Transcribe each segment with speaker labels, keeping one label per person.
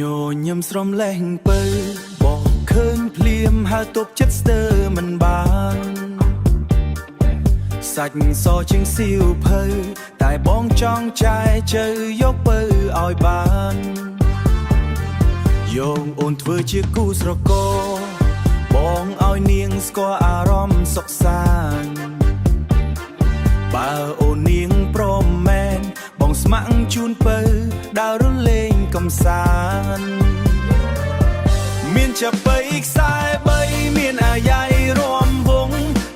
Speaker 1: ញញឹមស្រំលែងពើបោះឃើញភ្លៀមហើទប់ចិត្តស្ទើមិនបានសាច់សជាងសៀវភៅតែបងចង់ចាយជើយកពើឲ្យបានយកអូនធ្វើជាគូស្រករបងឲ្យនាងស្គាល់អារម្មណ៍សុខសាន្តបើអូននាងព្រមមែនបងស្ម័គ្រជូនពើដើររលេងកំសាន្តមានចាប់បីខ្សែបីមានអាយ៉ៃរួមវង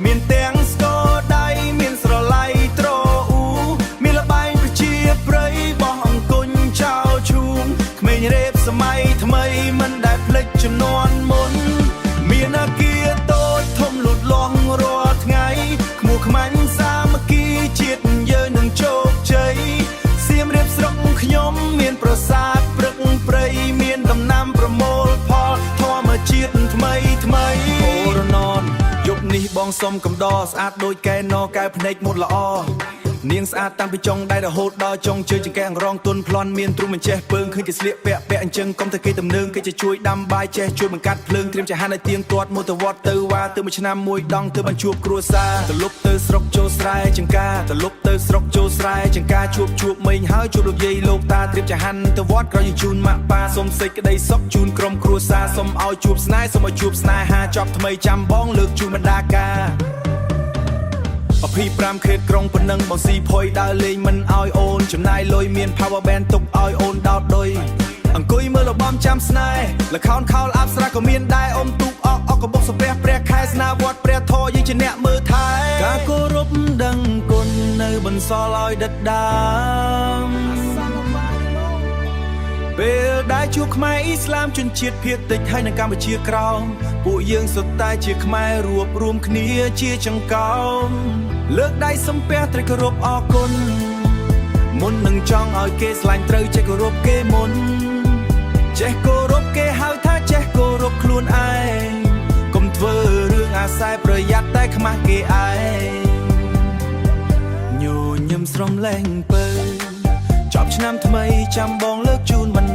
Speaker 1: មានទាំងស្គរដៃមានស្រឡៃត្រអ៊ូមានលបែងប្រជាប្រិយបោះអង្គុញចោលឈូងក្មេងរេបសម័យថ្មីមិនដែលភ្លេចជំនាន់មុនមានអាគារតូចធំលូតលាស់រាល់ថ្ងៃក្មួយខ្មាញ់សាមគ្គីជាតិយើងនឹងជោគជ័យសៀមរាបស្រុកខ្ញុំមានប្រាសាទព្រឹកព្រៃមានដំណាំប្រមូលផលធម្មជាតិថ្មីថ្មីអូរណនយប់នេះបងសុំកំដរស្អាតដូចកែណកែភ្នែកមុតល្អនាងស្អាតតាំងពីចុងដៃរហូតដល់ចុងជើងចង្កេះអង្រងទុនប្លន់មានទ្រុំបញ្ចេះពើងឃើញគេស្លៀកពាក់អញ្ចឹងកុំតែគេទំនើងគេจะជួយដាំបាយចេះជួយបង្កាត់ភ្លើងត្រៀមចាហានឲ្យទៀងទាត់មកទៅវត្តទៅវ៉ាទៅមួយឆ្នាំមួយដងទៅបញ្ជួបគ្រួសារទៅលុបទៅស្រុកចូលស្រែចង្ការទៅលុបទៅស្រុកចូលស្រែចង្ការជួបមិញហើយជួបលោកយាយលោកតាត្រៀមចាហានទៅវត្តក្រោយជូនម៉ាក់ប៉ាសុំសេចក្តីសុខជូនក្រុមគ្រួសារសុំឲ្យជួបស្នេហ៍សុំឲ្យជួបស្នេហាចប់ថ្មីចាំបងលើកជូនបណ្ដាការ25ខេត្តក្រុងប៉ុណ្ណឹងបងស៊ីផុយដើរលេងមិនឲ្យអូនចំណាយលុយមាន power band ទុកឲ្យអូនដោតដុយអង្គុយមើលលបំចាំស្នេហ៍លខោនខោលអាប់ស្រាក៏មានដែរអ៊ំទូកអកក៏បុកសំពះព្រះខែស្នាវត្តព្រះធរយើងជាអ្នកមើលថែការគោរពដឹងគុណនៅបន្សល់ឲ្យដិតដាមពេលដែលជួបខ្មែរអ៊ីស្លាមជនជាតិភាគតិចហើយនៅកម្ពុជាក្រោមពួកយើងសុទ្ធតែជាខ្មែររួបរួមគ្នាជាចង្កោមលើកដៃសំពះត្រេកគោរពអរគុណមុននឹងចង់ឲ្យគេស្លាញ់ត្រូវចេះគោរពគេមុនចេះគោរពគេហៅថាចេះគោរពខ្លួនឯងកុំធ្វើរឿងអាស្រ័យប្រយ័ត្នតែខ្មាស់គេឯងញញឹមស្រំលែងពើចប់ឆ្នាំថ្មីចាំបងលើកជូនបណ្